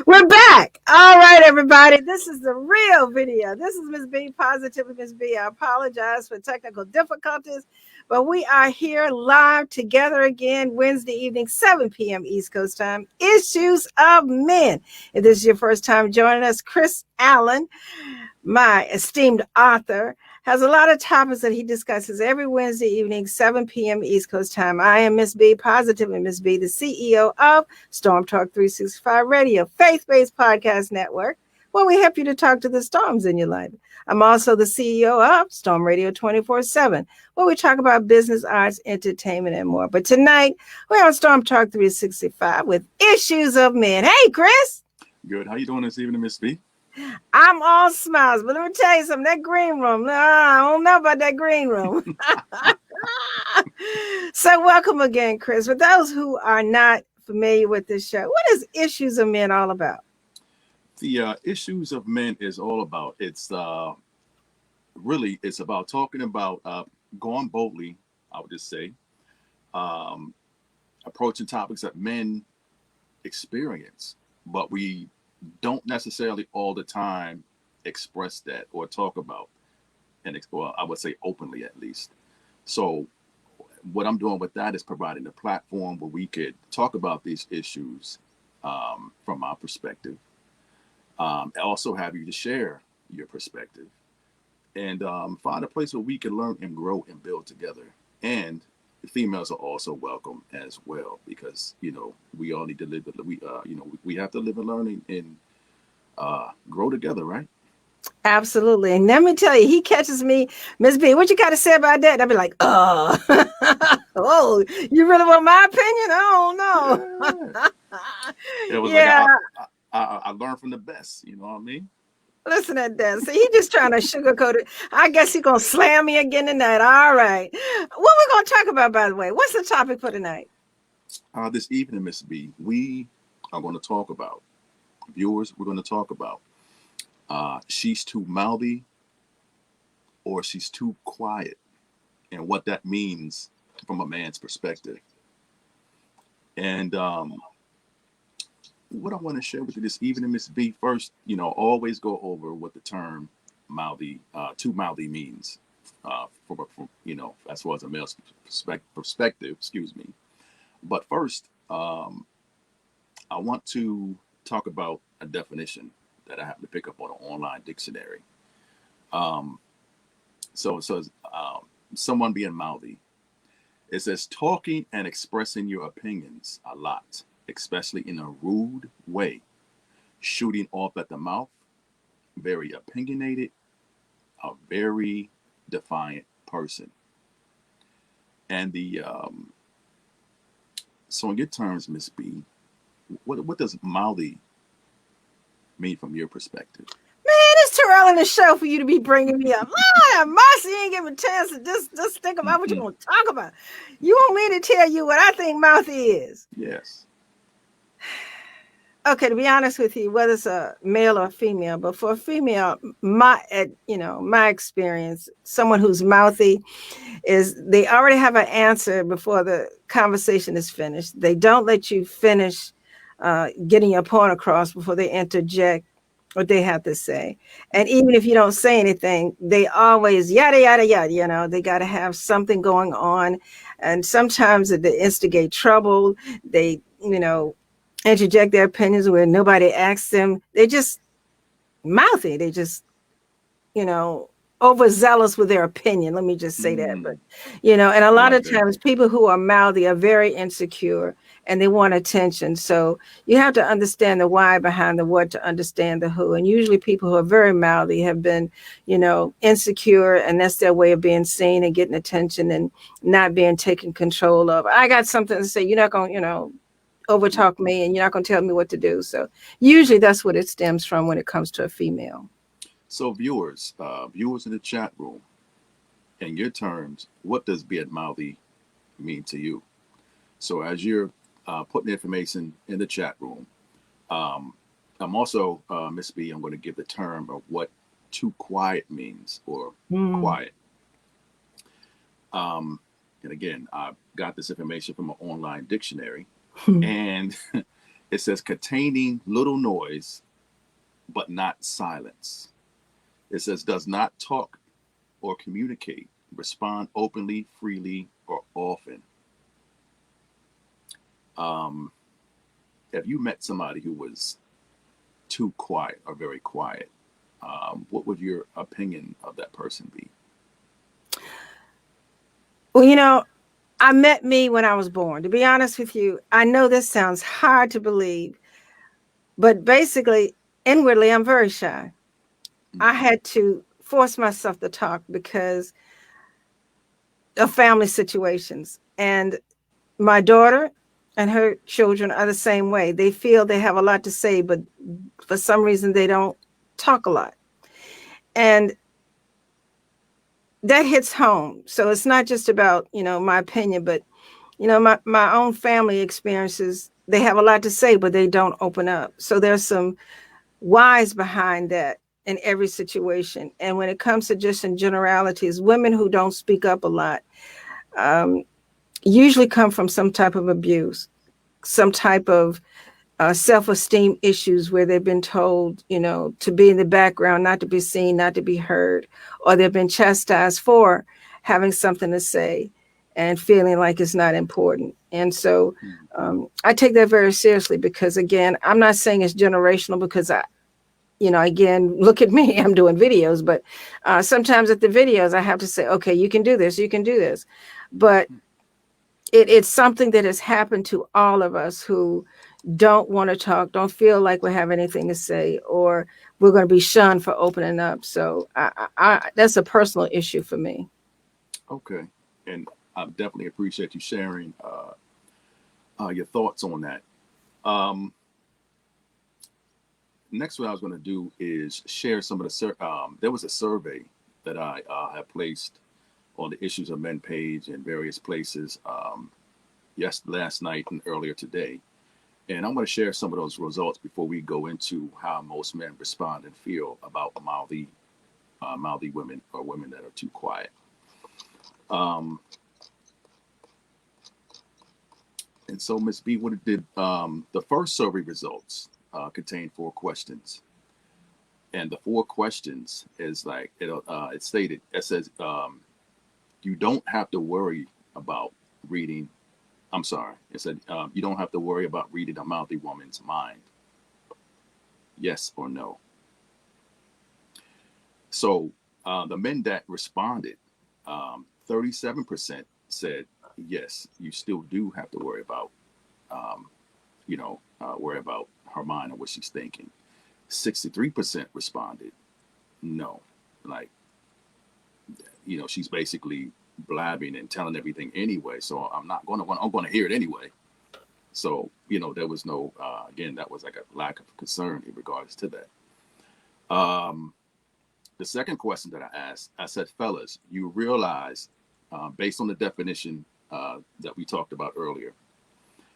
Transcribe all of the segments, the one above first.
We're back. All right, everybody. This is the real video. This is Miss B, Positively Miss B. I apologize for technical difficulties, but we are here live together again Wednesday evening, 7 p.m. East Coast time. Issues of Men. If this is your first time joining us, Chris Allen, my esteemed author, has a lot of topics that he discusses every Wednesday evening, 7 p.m. East Coast time. I am Miss B, Positively Miss B, the CEO of Storm Talk 365 Radio, faith-based podcast network, where we help you to talk to the storms in your life. I'm also the CEO of Storm Radio 24/7, where we talk about business, arts, entertainment, and more. But tonight, we're on Storm Talk 365 with Issues of Men. Hey, Chris. Good. How you doing this evening, Miss B? I'm all smiles, but let me tell you something. That green room, I don't know about that green room. So welcome again, Chris. For those who are not familiar with this show, what is Issues of Men all about? The Issues of Men is all about, it's about talking about going boldly, I would just say, approaching topics that men experience, but we don't necessarily all the time express that or talk about, and well, I would say openly at least. So what I'm doing with that is providing a platform where we could talk about these issues from our perspective. Also have you to share your perspective and find a place where we can learn and grow and build together. And the females are also welcome as well, because we all need to live. We have to live and learn and grow together, right? Absolutely. And let me tell you, he catches me, Miss B, what you got to say about that? I'll be like, oh, oh, you really want my opinion? I don't know. It was Yeah. like I learned from the best. You know what I mean? Listen at that. See, he just trying to sugarcoat it. I guess he's going to slam me again tonight. All right. What we're going to talk about, by the way? What's the topic for tonight? This evening, Miss B, we are going to talk about, viewers, we're going to talk about she's too mouthy or she's too quiet, and what that means from a man's perspective. And what I want to share with you this evening, Miss B, first, always go over what the term mouthy, too mouthy means, from as far as a male's perspective, excuse me. But first, I want to talk about a definition that I happen to pick up on an online dictionary. So it says, someone being mouthy. It says talking and expressing your opinions a lot, especially in a rude way, shooting off at the mouth, very opinionated, a very defiant person. And so in your terms, Miss B, what does mouthy mean from your perspective? Man, it's too early in the show for you to be bringing me up. Lord, Marcy ain't giving a chance to just think about what you're going to talk about. You want me to tell you what I think mouthy is? Yes. Okay, to be honest with you, whether it's a male or a female, but for a female, my experience, someone who's mouthy is they already have an answer before the conversation is finished. They don't let you finish getting your point across before they interject what they have to say. And even if you don't say anything, they always yada, yada, yada, they got to have something going on. And sometimes they instigate trouble. They, interject their opinions where nobody asks them. They're just mouthy. They just, overzealous with their opinion. Let me just say that. But, and a lot of times people who are mouthy are very insecure and they want attention. So you have to understand the why behind the what to understand the who. And usually people who are very mouthy have been, insecure, and that's their way of being seen and getting attention and not being taken control of. I got something to say. You're not going to, overtalk me, and you're not going to tell me what to do. So usually that's what it stems from when it comes to a female. So viewers in the chat room, in your terms, what does being mouthy mean to you? So as you're putting information in the chat room, I'm also, Miss B, I'm going to give the term of what too quiet means, or quiet. And again, I got this information from an online dictionary. And It says containing little noise, but not silence. It says does not talk or communicate, respond openly, freely, or often. Um, have you met somebody who was too quiet or very quiet? What would your opinion of that person be? Well, I met me when I was born. To be honest with you, I know this sounds hard to believe, but basically, inwardly, I'm very shy. I Mm-hmm. had to force myself to talk because of family situations. And my daughter and her children are the same way. They feel they have a lot to say, but for some reason, they don't talk a lot. And that hits home. So it's not just about, my opinion, but, my own family experiences. They have a lot to say, but they don't open up. So there's some whys behind that in every situation. And when it comes to just in generalities, women who don't speak up a lot um, usually come from some type of abuse, some type of self-esteem issues where they've been told, to be in the background, not to be seen, not to be heard, or they've been chastised for having something to say and feeling like it's not important. And so I take that very seriously because, again, I'm not saying it's generational because again, look at me, I'm doing videos, but sometimes at the videos, I have to say, okay, you can do this, you can do this. But it's something that has happened to all of us who don't want to talk, don't feel like we have anything to say, or we're going to be shunned for opening up. So that's a personal issue for me. Okay, and I definitely appreciate you sharing your thoughts on that. Um, Next, what I was going to do is share some of the. There was a survey that I have placed on the Issues of Men page in various places. Last night and earlier today, and I'm going to share some of those results before we go into how most men respond and feel about mouthy women or women that are too quiet. Um, and so, Ms. B, what it did, the first survey results contained 4 questions. And the 4 questions is like, it stated, it says, you don't have to worry about reading. I'm sorry. It said, you don't have to worry about reading a mouthy woman's mind. Yes or no? So the men that responded, 37% said yes. You still do have to um, worry about her mind or what she's thinking. 63% responded no, like she's basically blabbing and telling everything anyway. So I'm going to hear it anyway. So there was no again, that was like a lack of concern in regards to that. Um, The second question that I asked, I said, fellas, you realize, based on the definition that we talked about earlier,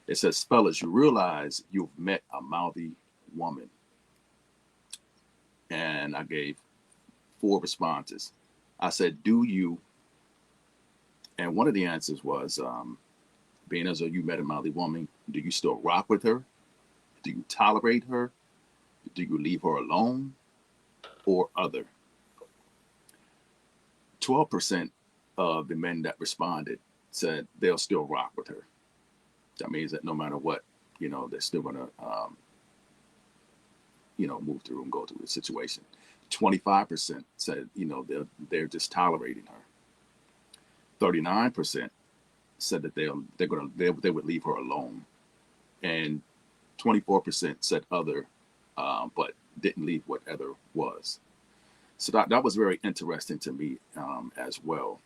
it says, fellas, you realize you've met a mouthy woman. And I gave 4 responses. I said, do you? And one of the answers was, being as though you met a mouthy woman, do you still rock with her? Do you tolerate her? Do you leave her alone? Or other? 12% of the men that responded said they'll still rock with her. That means that no matter what, they're still going to, move through and go through the situation. 25% said, they're just tolerating her. 39% said that they would leave her alone, and 24% said other, but didn't leave what other was. So that was very interesting to me as well.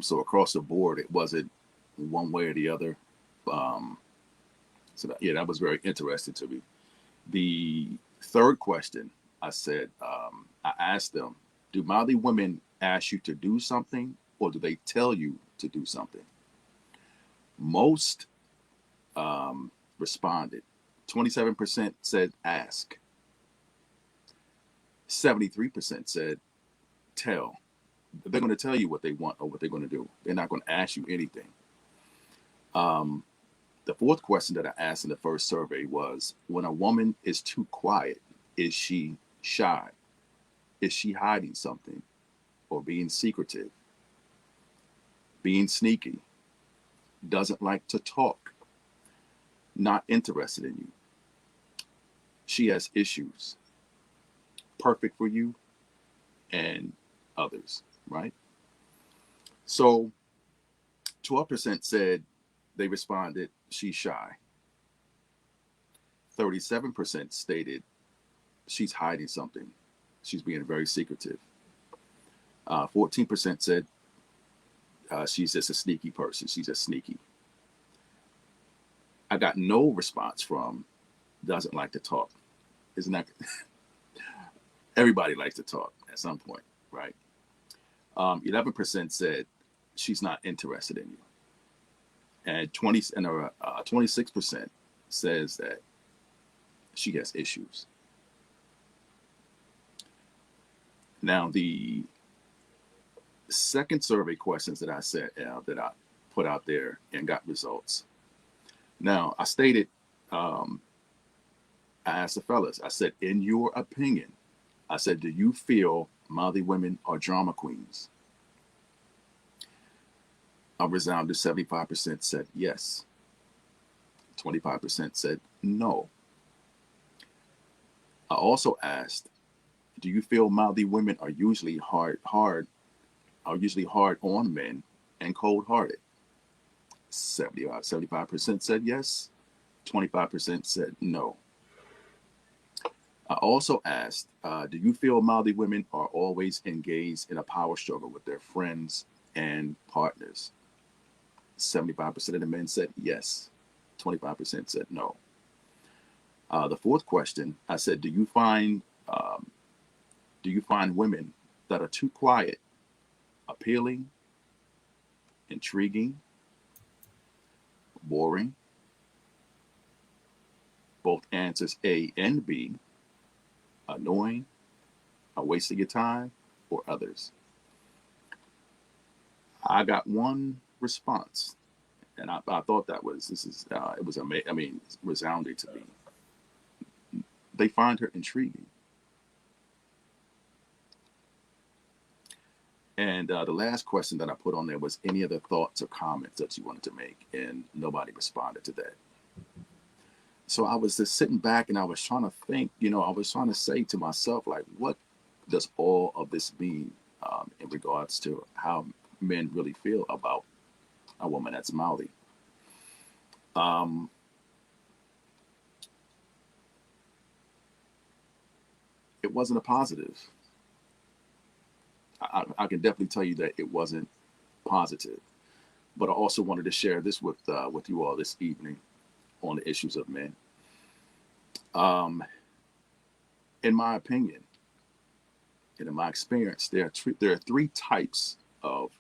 So across the board, it wasn't one way or the other. Um, that was very interesting to me. The third question, I asked them, do mouthy women ask you to do something or do they tell you to do something? Most responded. 27% said ask. 73% said tell. They're going to tell you what they want or what they're going to do. They're not going to ask you anything. The fourth question that I asked in the first survey was, when a woman is too quiet, is she shy? Is she hiding something or being secretive, being sneaky, doesn't like to talk, not interested in you? She has issues, perfect for you and others, right? So 12% said they responded, she's shy. 37% stated she's hiding something. She's being very secretive. 14% said she's just a sneaky person. She's just sneaky. I got no response from doesn't like to talk. Isn't that everybody likes to talk at some point, right? 11% said she's not interested in you, and 26% says that she has issues. Now, the second survey questions that I said that I put out there and got results. Now, I stated, I asked the fellas, I said, in your opinion, I said, do you feel mouthy women are drama queens? A resounding 75% said yes. 25% said no. I also asked, do you feel mouthy women are usually hard on men and cold-hearted? 75% said yes. 25% said no. I also asked, do you feel mouthy women are always engaged in a power struggle with their friends and partners? 75% of the men said yes. 25% said no. The fourth question, I said, do you find women that are too quiet appealing, intriguing, boring? Both answers A and B, annoying, a waste of your time, or others. I got one response, and I thought it was amazing. I mean, resounding to me. They find her intriguing. And the last question that I put on there was any other thoughts or comments that you wanted to make, and nobody responded to that. So I was just sitting back and I was trying to think, I was trying to say to myself, like, what does all of this mean in regards to how men really feel about a woman that's mouthy? It wasn't a positive. I can definitely tell you that it wasn't positive. But I also wanted to share this with you all this evening on the issues of men. In my opinion, and in my experience, there are three types of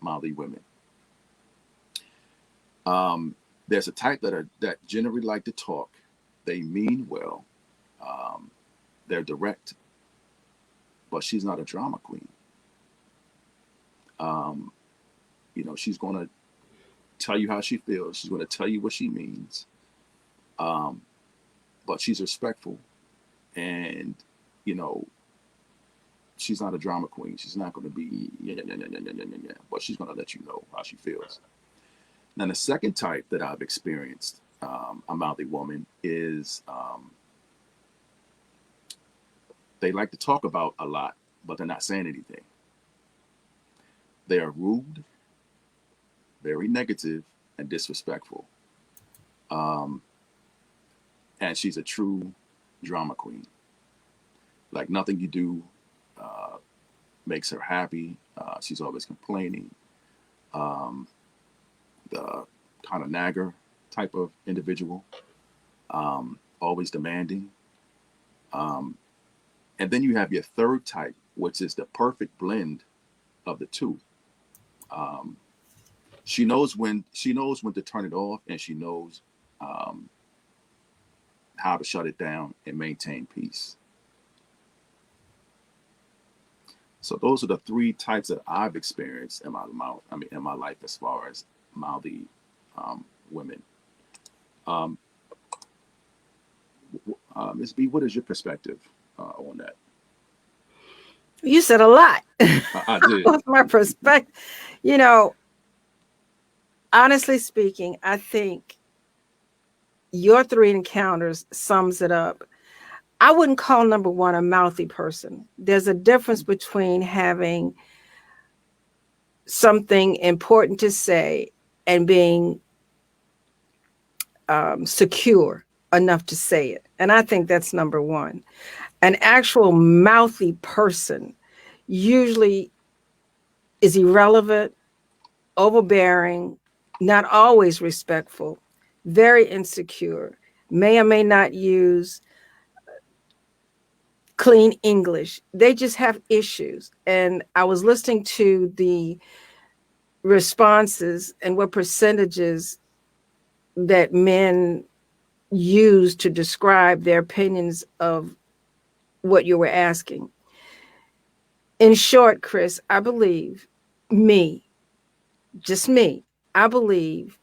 mouthy women. There's a type that generally like to talk. They mean well. They're direct, but she's not a drama queen. She's going to tell you how she feels. She's going to tell you what she means. But she's respectful, and she's not a drama queen. She's not going to be but she's going to let you know how she feels. Now, the second type that I've experienced, a mouthy woman, is they like to talk about a lot, but they're not saying anything. They are rude, very negative, and disrespectful. And she's a true drama queen. Like, nothing you do makes her happy. She's always complaining. The kind of nagger type of individual, always demanding. And then you have your third type, which is the perfect blend of the two. She knows when to turn it off, and she knows how to shut it down and maintain peace. So those are the three types that I've experienced in my life as far as mouthy women. Um, Ms. B, what is your perspective on that? You said a lot. I did. What's my perspective? You know, honestly speaking, I think your three encounters sums it up. I wouldn't call number one a mouthy person. There's a difference between having something important to say and being secure enough to say it. And I think that's number one. An actual mouthy person usually is irrelevant, overbearing, not always respectful, very insecure, may or may not use clean English. They just have issues. And I was listening to the responses and what percentages that men use to describe their opinions of what you were asking. In short, Chris, I believe me, just me, I believe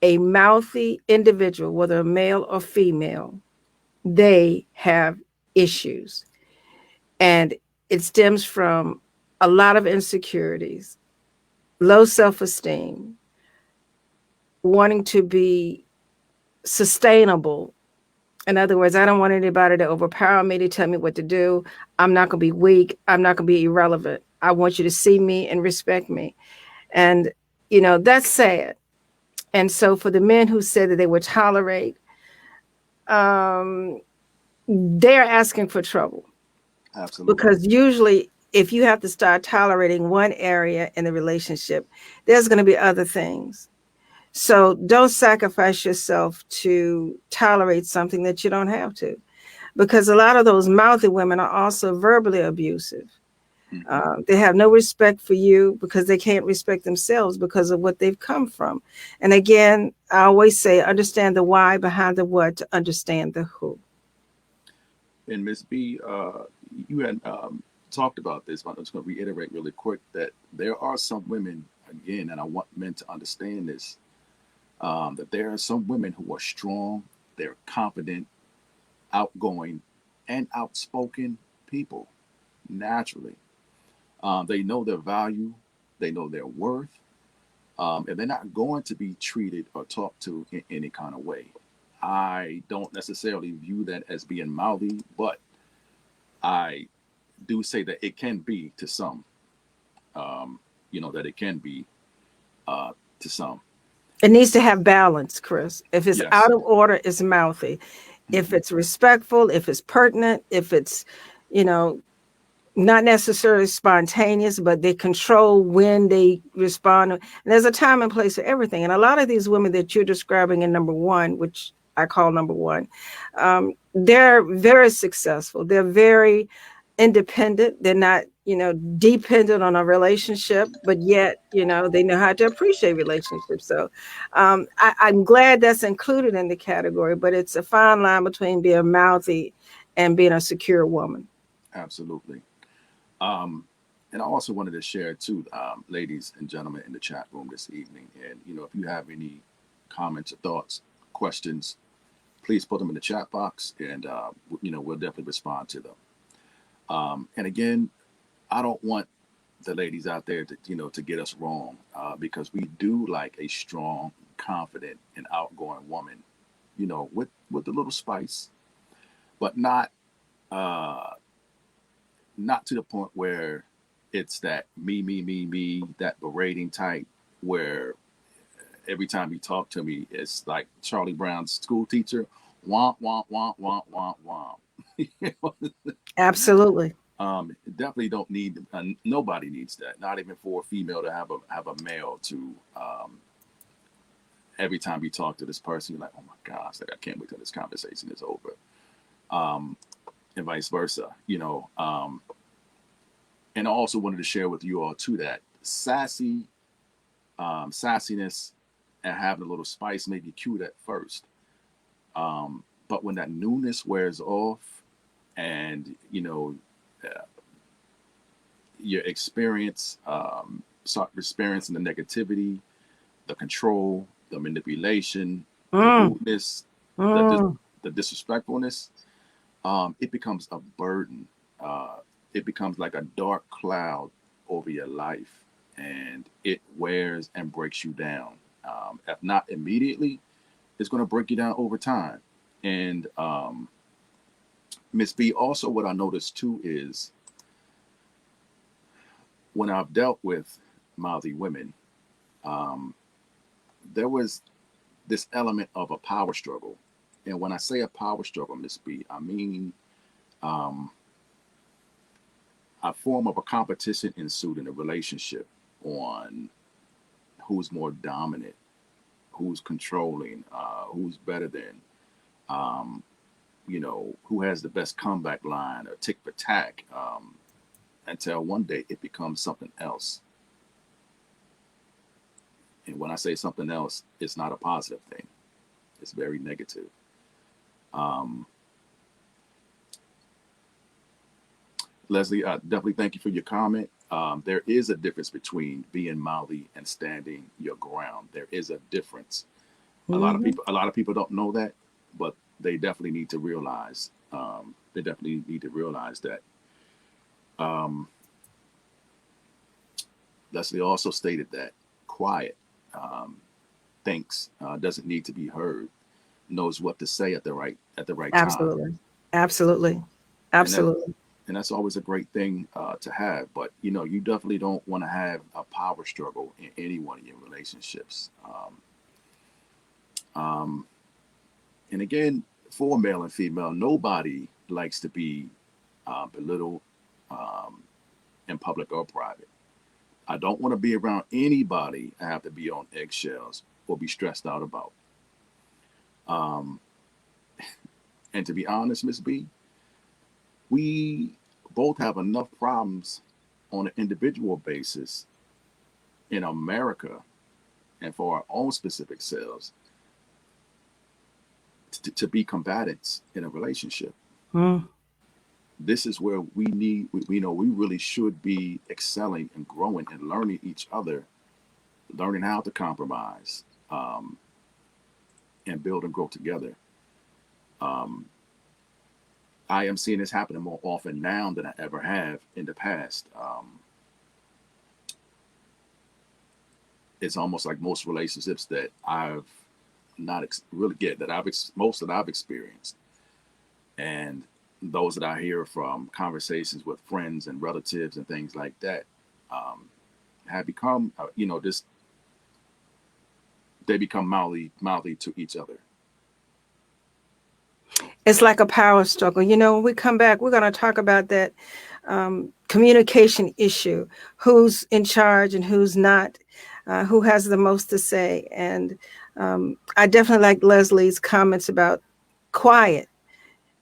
a mouthy individual, whether a male or female, they have issues. And it stems from a lot of insecurities, low self esteem, wanting to be sustainable. In other words, I don't want anybody to overpower me, to tell me what to do. I'm not going to be weak. I'm not going to be irrelevant. I want you to see me and respect me. And, that's sad. And so for the men who said that they would tolerate, um, they're asking for trouble, Absolutely. because usually if you have to start tolerating one area in the relationship, there's going to be other things. So don't sacrifice yourself to tolerate something that you don't have to, because a lot of those mouthy women are also verbally abusive. Mm-hmm. They have no respect for you because they can't respect themselves because of what they've come from. And again, I always say, understand the why behind the what to understand the who. And Ms. B, you had talked about this, but I'm just going to reiterate really quick that there are some women, again, and I want men to understand this, that there are some women who are strong, they're confident, outgoing, and outspoken people naturally. They know their value, they know their worth, and they're not going to be treated or talked to in any kind of way. I don't necessarily view that as being mouthy, but I do say that it can be to some, that it can be to some. It needs to have balance, Chris. If it's Yes. out of order, it's mouthy. If Mm-hmm. it's respectful, if it's pertinent, if it's, you know, not necessarily spontaneous, but they control when they respond. And there's a time and place for everything. And a lot of these women that you're describing in number one, which I call number one, they're very successful. They're very independent. They're not, dependent on a relationship, but yet, they know how to appreciate relationships. So I'm glad that's included in the category, but it's a fine line between being mouthy and being a secure woman. Absolutely. Um, and I also wanted to share too, ladies and gentlemen in the chat room this evening. And if you have any comments or thoughts, questions, please put them in the chat box, and we'll definitely respond to them. And again, I don't want the ladies out there to get us wrong, because we do like a strong, confident, and outgoing woman, with a little spice, but uh, not to the point where it's that me, that berating type, where every time you talk to me, it's like Charlie Brown's school teacher, womp, womp, womp, womp, womp, womp. You know? Absolutely. Definitely don't need, nobody needs that, not even for a female to have a male to, every time you talk to this person, you're like, oh my gosh, like, I can't wait till this conversation is over. Um, and vice versa, and I also wanted to share with you all too that sassiness and having a little spice may be cute at first, but when that newness wears off, and uh, your experience, start experiencing the negativity, the control, the manipulation, the Mm, rudeness, the mm. the disrespectfulness, it becomes a burden. Uh, it becomes like a dark cloud over your life, and it wears and breaks you down. If not immediately, it's going to break you down over time. And Miss B, also what I noticed too is when I've dealt with mouthy women, um, there was this element of a power struggle. And when I say a power struggle, Miss B, I mean um, a form of a competition ensued in a relationship on who's more dominant, who's controlling, who's better than, um, who has the best comeback line or tick for tack, until one day it becomes something else. And when I say something else, it's not a positive thing. It's very negative. Um, Leslie, definitely thank you for your comment. There is a difference between being mouthy and standing your ground. There is a difference. Mhm. A lot of people don't know that, but they definitely need to realize. They definitely need to realize that. Um, Leslie also stated that quiet um, thinks, doesn't need to be heard, knows what to say at the right time, Absolutely. Absolutely. and that Absolutely. and that's always a great thing to have. But you definitely don't want to have a power struggle in any one of your relationships. Um, and again, for male and female, nobody likes to be belittled um, in public or private. I don't want to be around anybody I have to be on eggshells or be stressed out about. Um, and to be honest, Miss B, we both have enough problems on an individual basis in America and for our own specific selves to be combatants in a relationship. Mm. This is where we really should be excelling and growing and learning each other, learning how to compromise, um, and build and grow together. Um, I am seeing this happening more often now than I ever have in the past. It's almost like most relationships that I've not really get that most that I've experienced, and those that I hear from conversations with friends and relatives and things like that, um, have become, this they become mouthy to each other. It's like a power struggle. When we come back, we're going to talk about that communication issue, who's in charge and who's not, who has the most to say. And I definitely like Leslie's comments about quiet.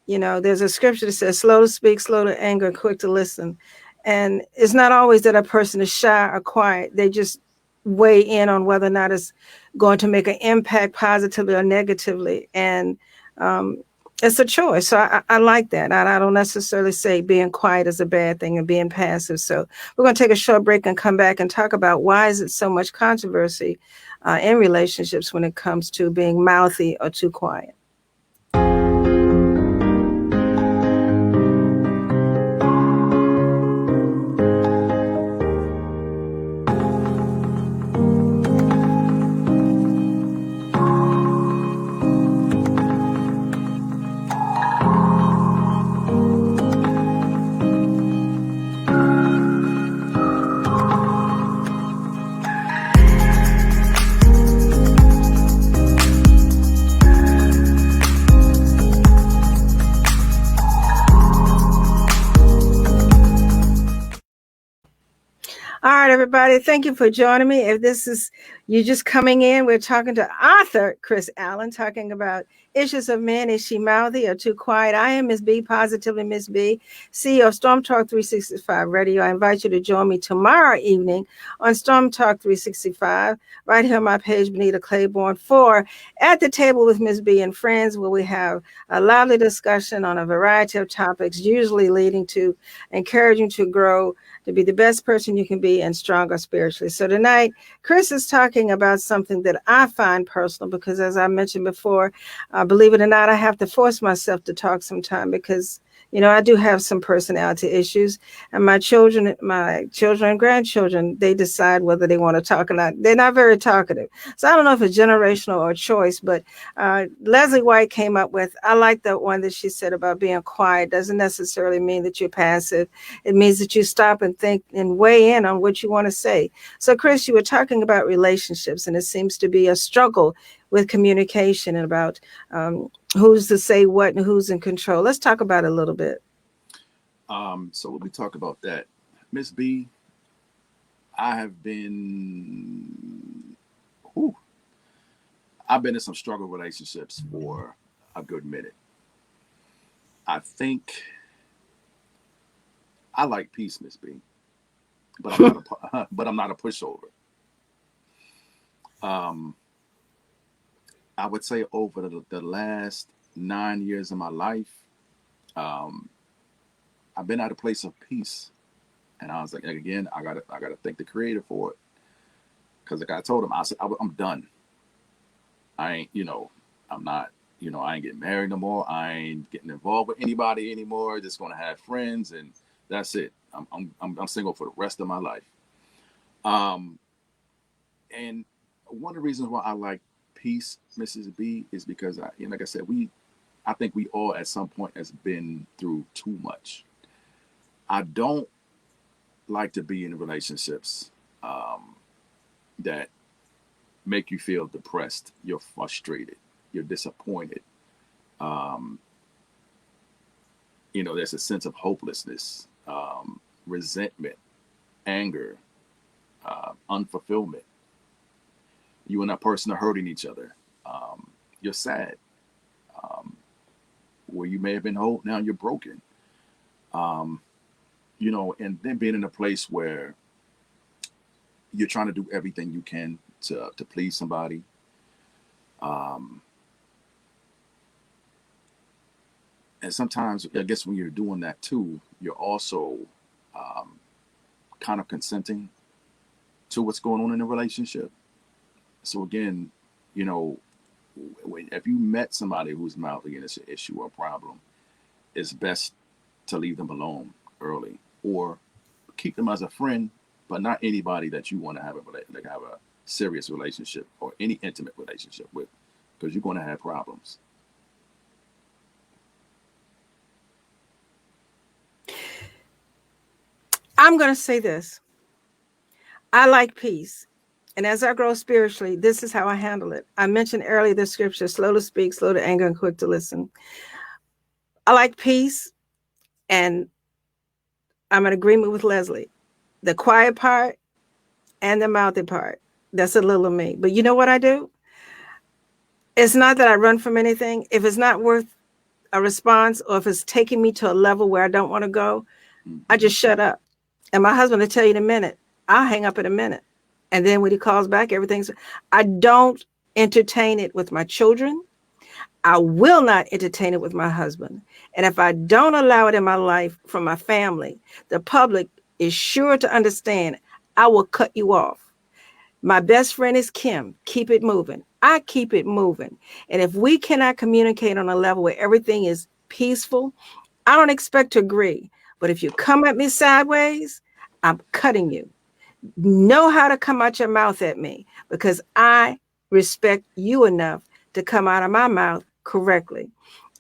There's a scripture that says, slow to speak, slow to anger, quick to listen. And it's not always that a person is shy or quiet. They just weigh in on whether or not it's going to make an impact positively or negatively. And um, it's a choice. So I like that. I don't necessarily say being quiet is a bad thing and being passive. So we're going to take a short break and come back and talk about why is it so much controversy in relationships when it comes to being mouthy or too quiet. All right, everybody. Thank you for joining me. If this is you just coming in, we're talking to author Chris Allen, talking about Issues of Men, is she mouthy or too quiet? I am Miss B, positively Miss B, CEO of Storm Talk 365 Radio. I invite you to join me tomorrow evening on Storm Talk 365, right here on my page, Benita Claiborne, for At the Table with Miss B and Friends, where we have a lively discussion on a variety of topics, usually leading to encouraging to grow, to be the best person you can be and stronger spiritually. So tonight, Chris is talking about something that I find personal because, as I mentioned before, believe it or not, I have to force myself to talk sometime because, I do have some personality issues, and my children and grandchildren, they decide whether they want to talk or not. They're not very talkative. So I don't know if it's generational or a choice, but Leslie White came up with, I like that one that she said about being quiet. Doesn't necessarily mean that you're passive. It means that you stop and think and weigh in on what you want to say. So, Chris, you were talking about relationships, and it seems to be a struggle with communication and about who's to say what and who's in control. Let's talk about it a little bit. So when we talk about that, Miss B, I have been, whew, I've been in some struggle relationships for a good minute. I think I like peace, Miss B, but I'm not but I'm not a pushover. Um, I would say over the last 9 years of my life, um, I've been at a place of peace, and I was like, again, I gotta thank the Creator for it, because like I told him, I said I'm done. I ain't, I'm not, I ain't getting married no more. I ain't getting involved with anybody anymore. Just gonna have friends, and that's it. I'm single for the rest of my life. Um, and one of the reasons why I like peace, Mrs. B, is because like I said, I think we all at some point has been through too much. I don't like to be in relationships um, that make you feel depressed. You're frustrated. You're disappointed. Um, there's a sense of hopelessness, resentment, anger, unfulfillment. You and that person are hurting each other. You're sad. Um, where you may have been whole, now you're broken. Um, and then being in a place where you're trying to do everything you can to please somebody. Um, and sometimes, I guess, when you're doing that too, you're also um, kind of consenting to what's going on in the relationship. So again, you know, if you met somebody who's mouthy and it's an issue or a problem, it's best to leave them alone early, or keep them as a friend, but not anybody that you want to have a serious relationship or any intimate relationship with, because you're going to have problems. I'm going to say this. I like peace. And as I grow spiritually, this is how I handle it. I mentioned earlier the scripture, slow to speak, slow to anger, and quick to listen. I like peace, and I'm in agreement with Leslie. The quiet part and the mouthy part, that's a little of me. But you know what I do? It's not that I run from anything. If it's not worth a response, or if it's taking me to a level where I don't want to go, I Mm-hmm. just shut up. And my husband will tell you in a minute, I'll hang up in a minute. And then when he calls back, everything's, I don't entertain it with my children. I will not entertain it with my husband. And if I don't allow it in my life from my family, the public is sure to understand I will cut you off. My best friend is Kim. Keep it moving. I keep it moving. And if we cannot communicate on a level where everything is peaceful, I don't expect to agree. But if you come at me sideways, I'm cutting you. Know how to come out your mouth at me, because I respect you enough to come out of my mouth correctly.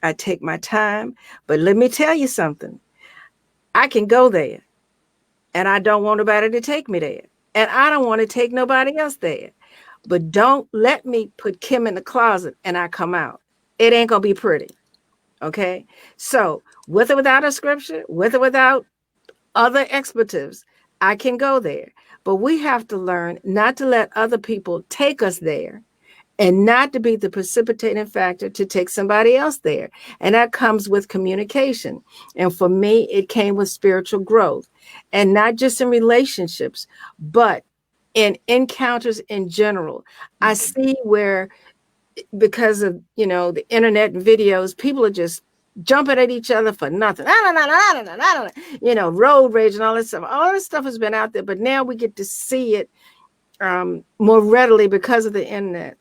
I take my time, but let me tell you something. I can go there, and I don't want nobody to take me there. And I don't want to take nobody else there. But don't let me put Kim in the closet and I come out. It ain't going to be pretty. Okay. So, with or without a scripture, with or without other expletives, I can go there. But we have to learn not to let other people take us there, and not to be the precipitating factor to take somebody else there. And that comes with communication. And for me, it came with spiritual growth, and not just in relationships, but in encounters in general. I Mm-hmm. see where, because of, the internet and videos, people are just jumping at each other for nothing. Road rage and all this stuff. All this stuff has been out there, but now we get to see it more readily because of the internet.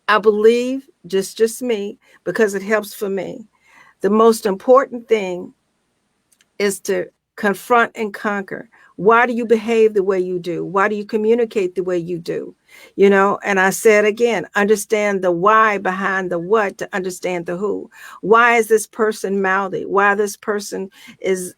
I believe, just me, because it helps for me, the most important thing is to confront and conquer. Why do you behave the way you do? Why do you communicate the way you do? And I said again, understand the why behind the what to understand the who. Why is this person mouthy? Why this person is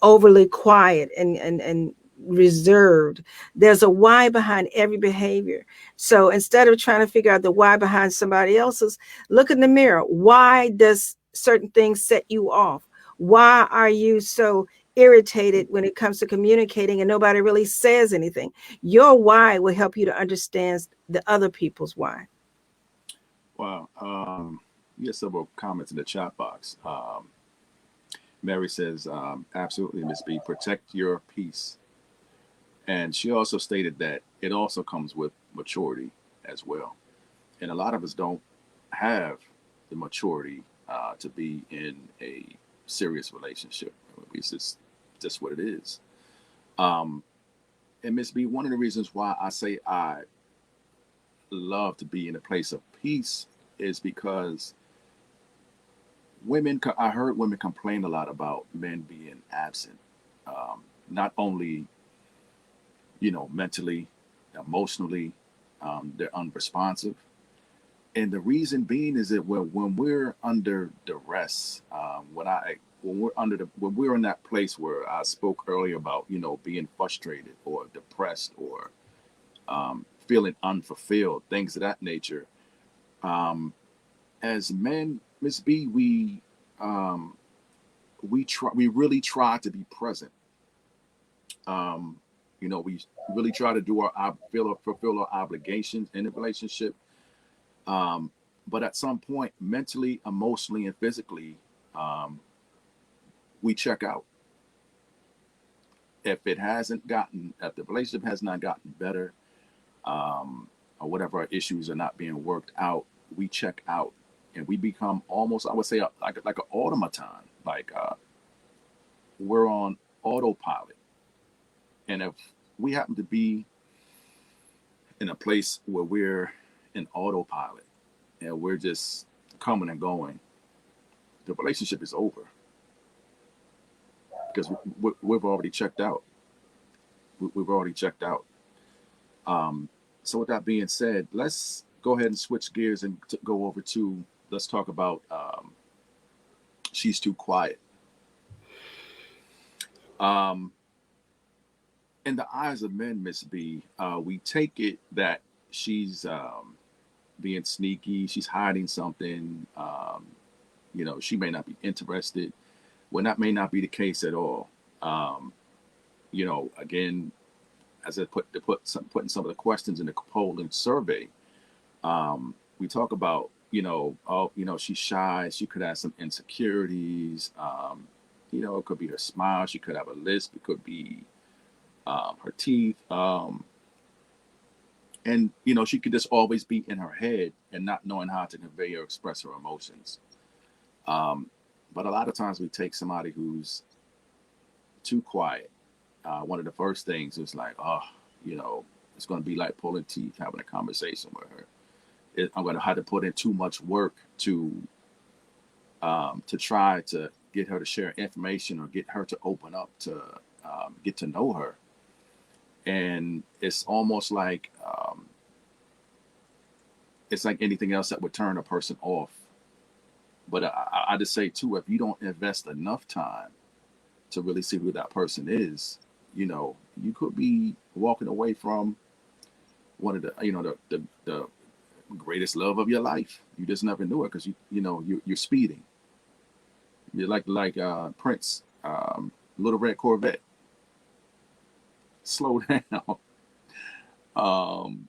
overly quiet and reserved? There's a why behind every behavior. So instead of trying to figure out the why behind somebody else's, look in the mirror. Why does certain things set you off? Why are you so irritated when it comes to communicating and nobody really says anything? Your why will help you to understand the other people's why. Wow. We have several comments in the chat box. Mary says, absolutely, Miss B, protect your peace. And she also stated that it also comes with maturity as well. And a lot of us don't have the maturity to be in a serious relationship. It's just what it is. Um, and Miss B, one of the reasons why I say I love to be in a place of peace is because I heard women complain a lot about men being absent, not only, mentally, emotionally, they're unresponsive. And the reason being is that when we're under duress, when we're in that place where I spoke earlier about, being frustrated or depressed or feeling unfulfilled, things of that nature. Um, as men, Miss B, um, we really try to be present. Um, we really try to do fulfill our obligations in a relationship. Um, but at some point, mentally, emotionally, and physically, um, we check out. If the relationship has not gotten better, or whatever our issues are not being worked out, we check out, and we become almost, I would say, like an automaton. Like we're on autopilot. And if we happen to be in a place where we're in autopilot and we're just coming and going, the relationship is over because we've already checked out. We've already checked out. Um, so with that being said, let's go ahead and switch gears and go over to, let's talk about she's too quiet. Um, in the eyes of men, Miss B, we take it that she's being sneaky. She's hiding something. She may not be interested. Well, that may not be the case at all. Um, again, as I putting some of the questions in the poll and survey, we talk about, she's shy. She could have some insecurities. It could be her smile. She could have a lisp. It could be her teeth. And, she could just always be in her head and not knowing how to convey or express her emotions. Um, but a lot of times we take somebody who's too quiet. One of the first things is like, it's going to be like pulling teeth, having a conversation with her. I'm going to have to put in too much work to try to get her to share information or get her to open up to get to know her. And it's almost like it's like anything else that would turn a person off. But I just say too, if you don't invest enough time to really see who that person is, you could be walking away from one of the, the greatest love of your life. You just never knew it because you're speeding. You're like Prince, Little Red Corvette. Slow down. Um,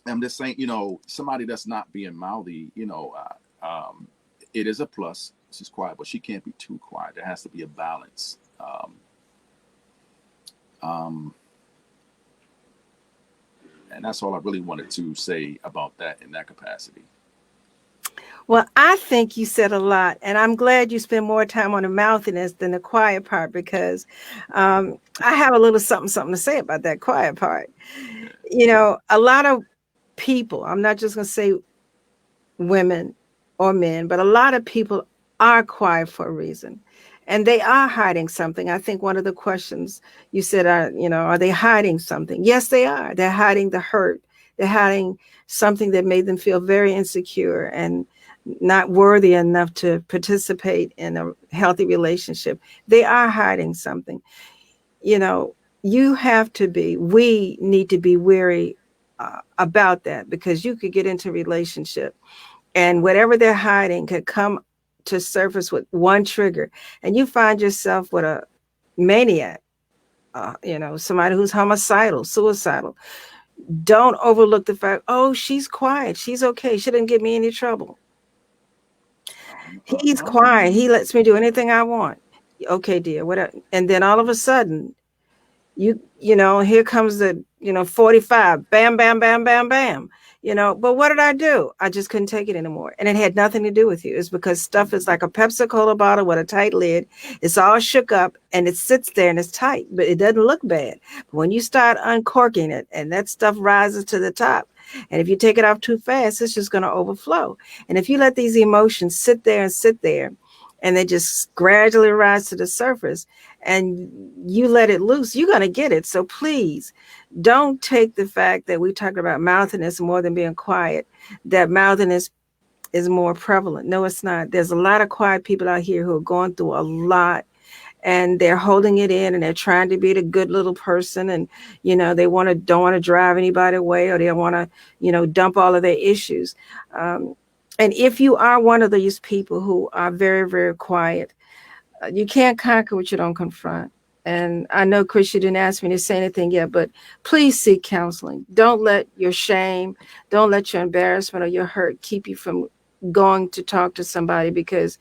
I'm just saying, you know, somebody that's not being mouthy, it is a plus. She's quiet, but she can't be too quiet. There has to be a balance. Um, and that's all I really wanted to say about that in that capacity. Well, I think you said a lot, and I'm glad you spend more time on the mouthiness than the quiet part because I have a little something to say about that quiet part. Yeah. A lot of people, I'm not just going to say women or men, but a lot of people are quiet for a reason. And they are hiding something. I think one of the questions you said, are they hiding something? Yes, they are. They're hiding the hurt. They're hiding something that made them feel very insecure and not worthy enough to participate in a healthy relationship. They are hiding something. You know, we need to be wary about that because you could get into a relationship and whatever they're hiding could come to surface with one trigger, and you find yourself with a maniac, somebody who's homicidal, suicidal. Don't overlook the fact, oh, she's quiet, she's okay, she didn't give me any trouble. He's Uh-huh. quiet, he lets me do anything I want. Okay, dear, whatever. And then all of a sudden, here comes the 45, bam, bam, bam, bam, bam. But what did I do? I just couldn't take it anymore, and it had nothing to do with you. It's because stuff is like a Pepsi Cola bottle with a tight lid. It's all shook up and it sits there and it's tight, but it doesn't look bad. But when you start uncorking it and that stuff rises to the top, and if you take it off too fast, it's just going to overflow. And if you let these emotions sit there and they just gradually rise to the surface and you let it loose, you're going to get it. So please don't take the fact that we talk about mouthiness more than being quiet, that mouthiness is more prevalent. No, it's not. There's a lot of quiet people out here who are going through a lot, and they're holding it in and they're trying to be the good little person. And, they don't want to drive anybody away, or they want to, dump all of their issues. And if you are one of these people who are very, very quiet, you can't conquer what you don't confront. And I know, Chris, you didn't ask me to say anything yet, but please seek counseling. Don't let your shame, don't let your embarrassment or your hurt keep you from going to talk to somebody, because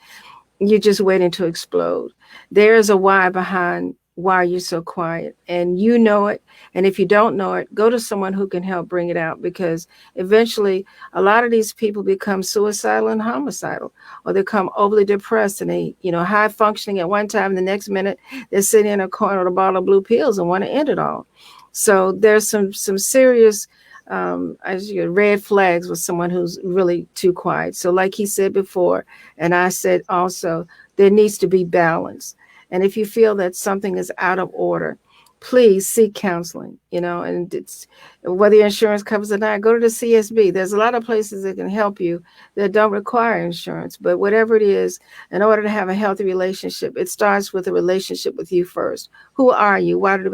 you're just waiting to explode. There is a why behind why you're so quiet, and you know it. And if you don't know it, go to someone who can help bring it out, because eventually a lot of these people become suicidal and homicidal, or they become overly depressed and they, high functioning at one time, and the next minute they're sitting in a corner with a bottle of blue pills and want to end it all. So there's some serious red flags with someone who's really too quiet. So like he said before, and I said also, there needs to be balance. And if you feel that something is out of order, please seek counseling, and it's whether your insurance covers it or not, go to the CSB. There's a lot of places that can help you that don't require insurance. But whatever it is, in order to have a healthy relationship, it starts with a relationship with you first. Who are you? Why do you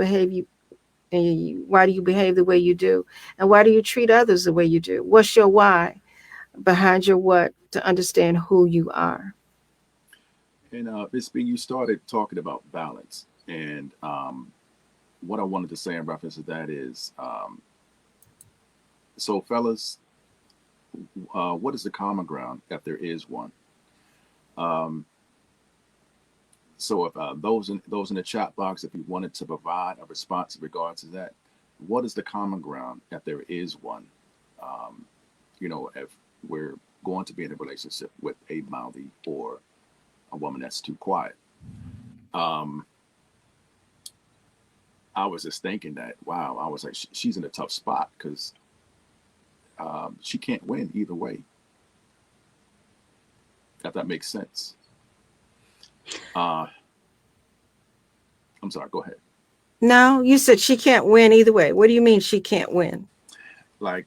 behave the way you do? And why do you treat others the way you do? What's your why behind your what, to understand who you are? And Miss B, you started talking about balance, and what I wanted to say in reference to that is, so fellas, what is the common ground if there is one? Um, so if those in the chat box, if you wanted to provide a response in regards to that, what is the common ground if there is one? Um, if we're going to be in a relationship with a mouthy or a woman that's too quiet. Um, I was just thinking that, wow, I was like, she's in a tough spot because she can't win either way, if that makes sense. Uh, I'm sorry, go ahead. No, you said she can't win either way. What do you mean she can't win? Like,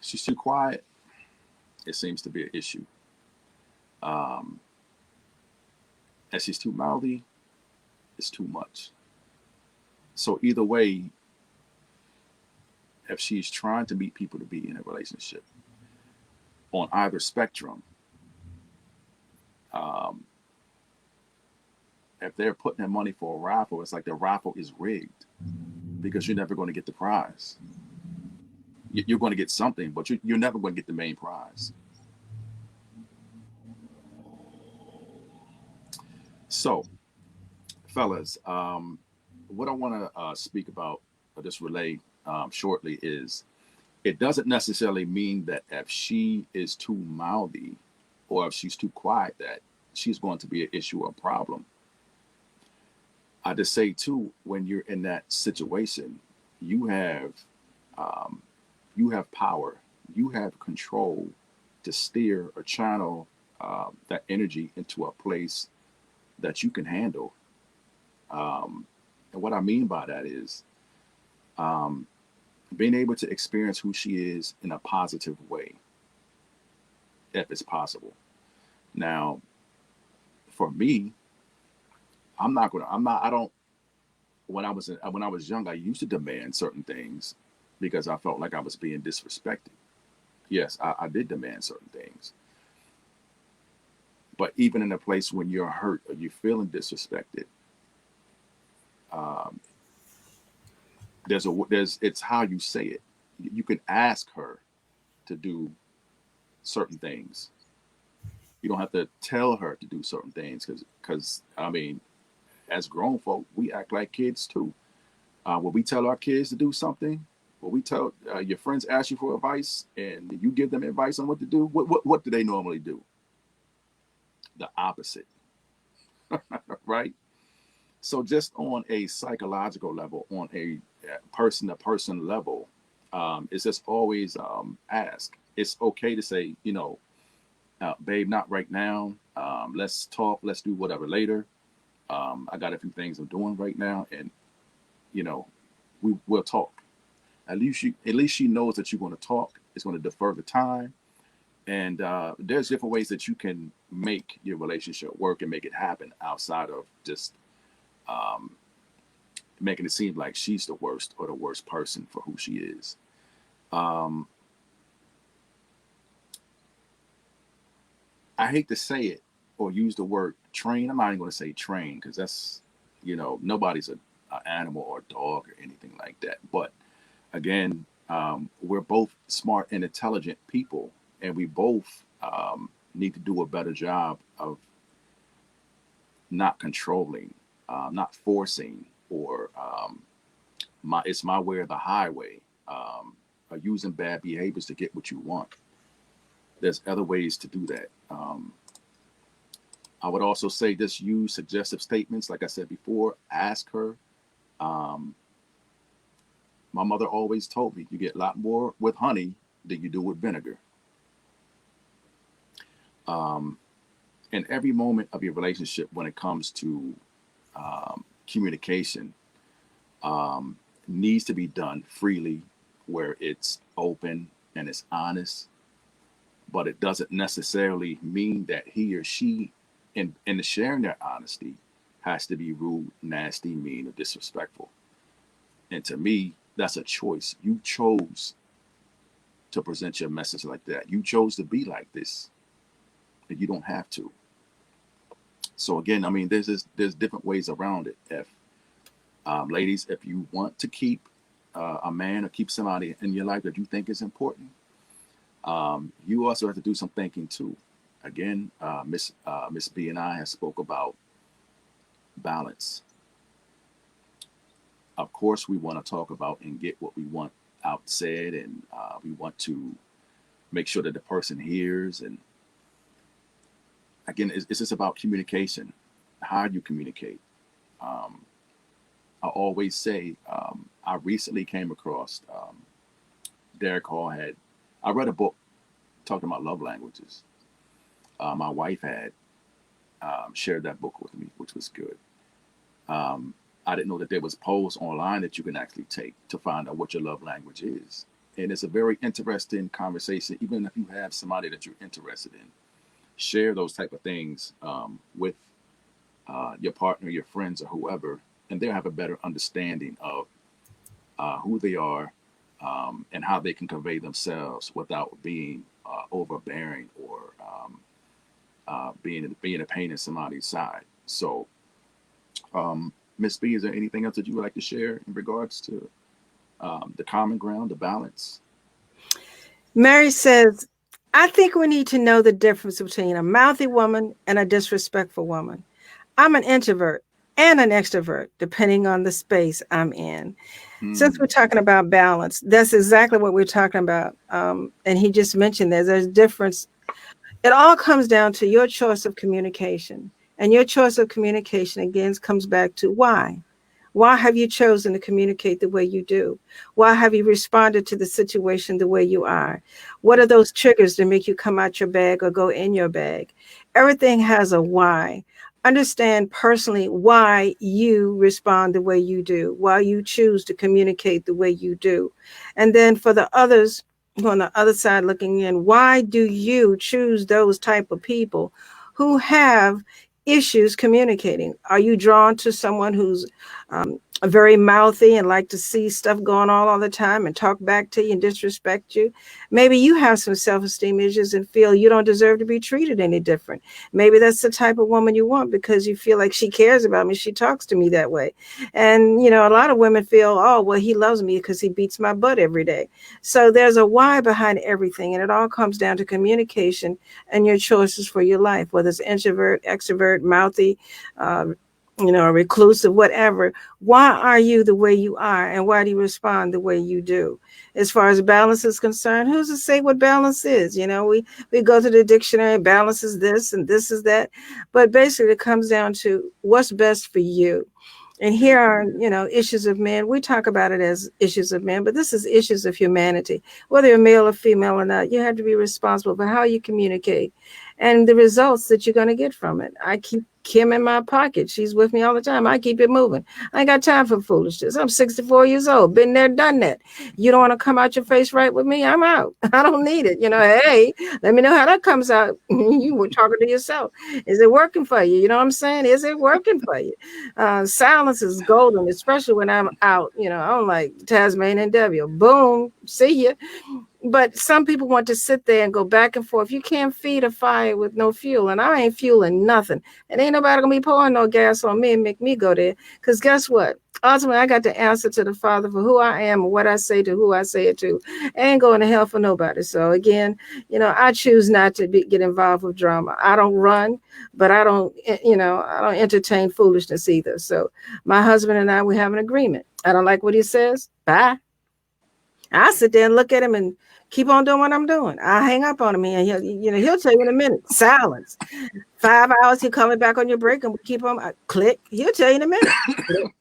she's too quiet. It seems to be an issue. Um, and she's too mouthy. It's too much. So either way, if she's trying to meet people to be in a relationship on either spectrum, um, if they're putting their money for a raffle, it's like the raffle is rigged because you're never going to get the prize. you're going to get something, but you're never going to get the main prize. So, fellas, what I want to speak about or just relay shortly is it doesn't necessarily mean that if she is too mouthy or if she's too quiet that she's going to be an issue or a problem. I just say too, when you're in that situation, you have um, you have power, you have control to steer or channel that energy into a place that you can handle. Um, and what I mean by that is um, being able to experience who she is in a positive way, if it's possible. Now, for me, I don't, when I was young, I used to demand certain things because I felt like I was being disrespected. Yes, I did demand certain things. But even in a place when you're hurt or you're feeling disrespected, um, there's it's how you say it. You can ask her to do certain things. You don't have to tell her to do certain things because I mean, as grown folk, we act like kids too. When we tell our kids to do something, when we tell your friends ask you for advice and you give them advice on what to do, what do they normally do? The opposite, right? So just on a psychological level, on a person to person level, it's just always ask. It's okay to say, babe, not right now. Let's talk. Let's do whatever later. I got a few things I'm doing right now, and you know, we'll talk. At least she knows that you're going to talk. It's going to defer the time, and there's different ways that you can make your relationship work and make it happen outside of just um, making it seem like she's the worst or the worst person for who she is. Um, I hate to say it or use the word train. I'm not even going to say train because that's, nobody's an animal or a dog or anything like that. But again, we're both smart and intelligent people, and we both need to do a better job of not controlling, not forcing, or it's my way or the highway, or using bad behaviors to get what you want. There's other ways to do that. I would also say just use suggestive statements. Like I said before, ask her. Um, my mother always told me you get a lot more with honey than you do with vinegar. Um, in every moment of your relationship, when it comes to communication, um, needs to be done freely, where it's open and it's honest. But it doesn't necessarily mean that he or she, in sharing their honesty, has to be rude, nasty, mean, or disrespectful. And to me, that's a choice. You chose to present your message like that. You chose to be like this, and you don't have to. So again, I mean, there's different ways around it. If ladies, if you want to keep a man or keep somebody in your life that you think is important, you also have to do some thinking too. Again, Miss B and I have spoke about balance. Of course, we want to talk about and get what we want out said, and we want to make sure that the person hears. And again, it's just about communication. How you communicate. Um, I always say, I recently came across Derek Hall had. I read a book talking about love languages. My wife had shared that book with me, which was good. Um, I didn't know that there was polls online that you can actually take to find out what your love language is. And it's a very interesting conversation, even if you have somebody that you're interested in. Share those type of things with your partner, your friends, or whoever, and they'll have a better understanding of who they are and how they can convey themselves without being overbearing or being a pain in somebody's side. So, Miss B, is there anything else that you would like to share in regards to the common ground, the balance? Mary says, I think we need to know the difference between a mouthy woman and a disrespectful woman. I'm an introvert and an extrovert, depending on the space I'm in. Since we're Mm, talking about balance, that's exactly what we're talking about. And he just mentioned there's a difference. It all comes down to your choice of communication. And your choice of communication, again, comes back to why. Why have you chosen to communicate the way you do? Why have you responded to the situation the way you are? What are those triggers that make you come out your bag or go in your bag? Everything has a why. Understand personally why you respond the way you do, why you choose to communicate the way you do. And then for the others on the other side looking in, why do you choose those type of people who have issues communicating? Are you drawn to someone who's very mouthy and like to see stuff going on all the time and talk back to you and disrespect you? Maybe you have some self-esteem issues and feel you don't deserve to be treated any different. Maybe that's the type of woman you want because you feel like she cares about me. She talks to me that way. And, you know, a lot of women feel, oh, well, he loves me because he beats my butt every day. So there's a why behind everything. And it all comes down to communication and your choices for your life, whether it's introvert, extrovert, mouthy, a reclusive, whatever. Why are you the way you are, and why do you respond the way you do? As far as balance is concerned, who's to say what balance is? You know, we go to the dictionary, balance is this and this is that, but basically it comes down to what's best for you. And here are, issues of men. We talk about it as issues of men, but this is issues of humanity. Whether you're male or female or not, you have to be responsible for how you communicate and the results that you're going to get from it. I keep Kim in my pocket. She's with me all the time. I keep it moving. I ain't got time for foolishness. I'm 64 years old. Been there, done that. You don't want to come out your face right with me? I'm out. I don't need it. Hey, let me know how that comes out. You were talking to yourself. Is it working for you? You know what I'm saying? Is it working for you? Silence is golden, especially when I'm out. I'm like Tasmanian devil. Boom, see ya. But some people want to sit there and go back and forth. You can't feed a fire with no fuel, and I ain't fueling nothing. And ain't nobody gonna be pouring no gas on me and make me go there. Because guess what? Ultimately, I got to answer to the Father for who I am and what I say to who I say it to. I ain't going to hell for nobody. So again, I choose not to get involved with drama. I don't run, but I don't entertain foolishness either. So my husband and I, we have an agreement. I don't like what he says. Bye. I sit there and look at him and keep on doing what I'm doing. I hang up on him and he'll tell you in a minute. Silence. 5 hours, he'll call me back on your break and we keep on click. He'll tell you in a minute. Click.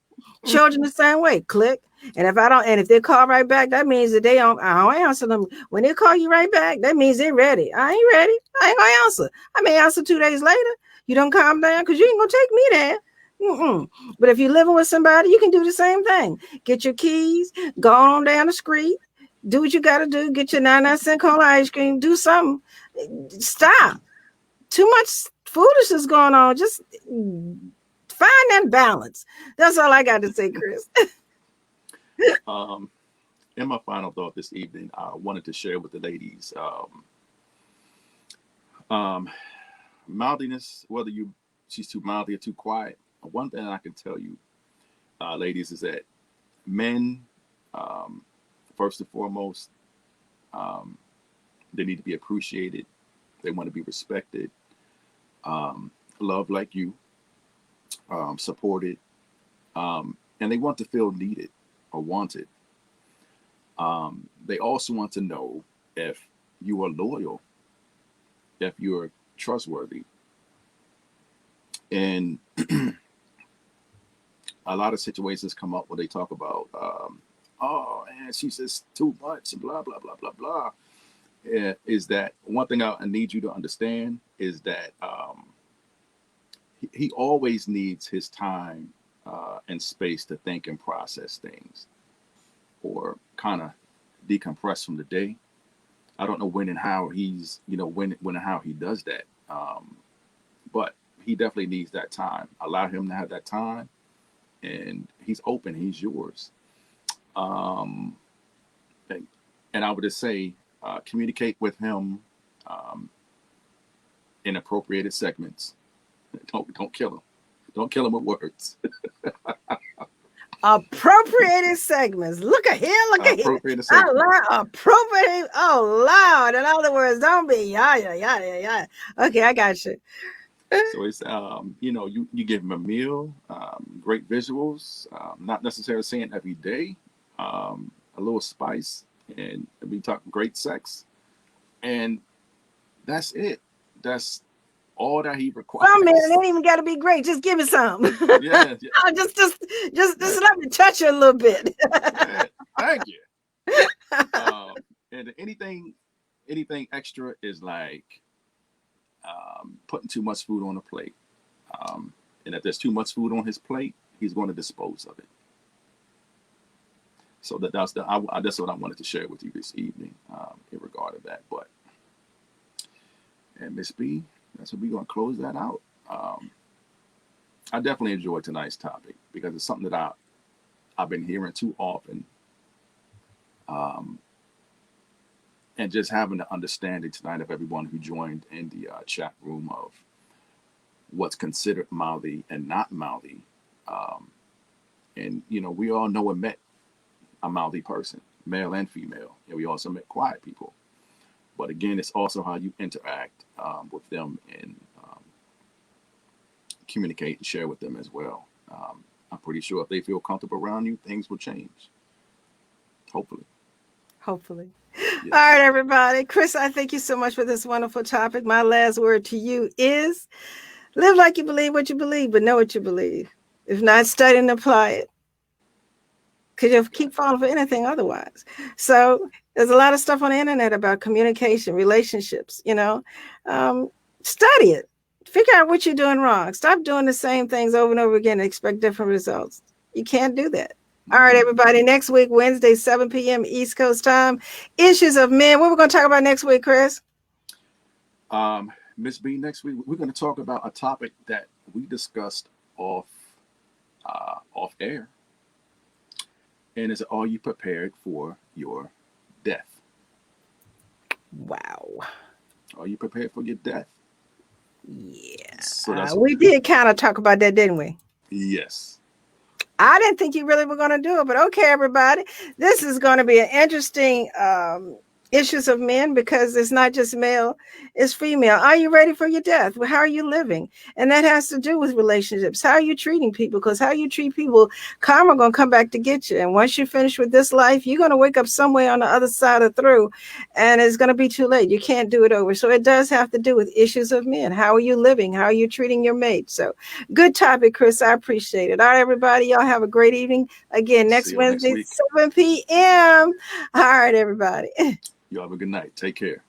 Children the same way. Click. And if they call right back, that means that I don't answer them. When they call you right back, that means they're ready. I ain't ready. I ain't gonna answer. I may answer 2 days later. You don't calm down because you ain't gonna take me there. Mm-mm. But if you're living with somebody, you can do the same thing. Get your keys, go on down the street, do what you got to do, get your 99-cent cola ice cream, do something. Stop. Too much foolishness going on. Just find that balance. That's all I got to say, Chris. um, in my final thought this evening, I wanted to share with the ladies um, mouthiness, whether she's too mouthy or too quiet. One thing I can tell you, ladies, is that men, um, first and foremost, um, they need to be appreciated. They want to be respected, loved like you, supported, and they want to feel needed or wanted. They also want to know if you are loyal, if you're trustworthy. And a lot of situations come up where they talk about, oh, and she's just too much, and blah, blah, blah, blah, blah. Is that one thing I need you to understand is that he always needs his time and space to think and process things or kind of decompress from the day. I don't know when and how when and how he does that. But he definitely needs that time. Allow him to have that time, and he's open. He's yours. Um, and I would just say, communicate with him um, in appropriated segments. Don't kill him. Don't kill him with words. Appropriated segments. Look at here, look at here. Appropriated I segments. learned appropriate. Oh, loud. In other words, don't be yada yada yada. Okay, I got you. So it's you give them a meal, great visuals, not necessarily saying every day, a little spice, and we talk great sex, and that's it. That's all that he Some men, it requires. ain't even got to be great. Just give me some. Yeah, yeah, Just let me touch you a little bit. yeah. Thank you. And anything extra is like putting too much food on a plate. And if there's too much food on his plate, he's going to dispose of it. So that's what I wanted to share with you this evening in regard to that. But and Miss B, that's what we're going to close that out. I definitely enjoyed tonight's topic because it's something that I've been hearing too often, um, and just having the understanding tonight of everyone who joined in the chat room of what's considered mouthy and not mouthy. Um, and we all know and met a mouthy person, male and female, and we also met quiet people. But again, it's also how you interact with them and communicate and share with them as well. I'm pretty sure if they feel comfortable around you, things will change. Hopefully. Hopefully. All Yes. right, everybody. Chris, I thank you so much for this wonderful topic. My last word to you is live like you believe what you believe, but know what you believe. If not, study and apply it. Because you'll keep falling for anything otherwise. So there's a lot of stuff on the internet about communication, relationships, study it. Figure out what you're doing wrong. Stop doing the same things over and over again and expect different results. You can't do that. All right, everybody. Next week, Wednesday, 7 p.m. East Coast time. Issues of men. What we're going to talk about next week, Chris? Miss B, next week we're going to talk about a topic that we discussed off air, and is are you prepared for your death? Wow. Are you prepared for your death? Yeah. So that's We did kind of talk about that, didn't we? yes. I didn't think you really were going to do it, but okay, everybody. This is going to be an interesting issues of men because it's not just male, it's female. Are you ready for your death? How are you living? And that has to do with relationships. How are you treating people? Because how you treat people, karma going to come back to get you. And once you finish with this life, you're going to wake up somewhere on the other side of through, and it's going to be too late. You can't do it over. So it does have to do with issues of men. How are you living? How are you treating your mate? So good topic, Chris. I appreciate it. All right, everybody. Y'all have a great evening. Again, See next you next Wednesday, week. 7 p.m. All right, everybody. You have a good night. Take care.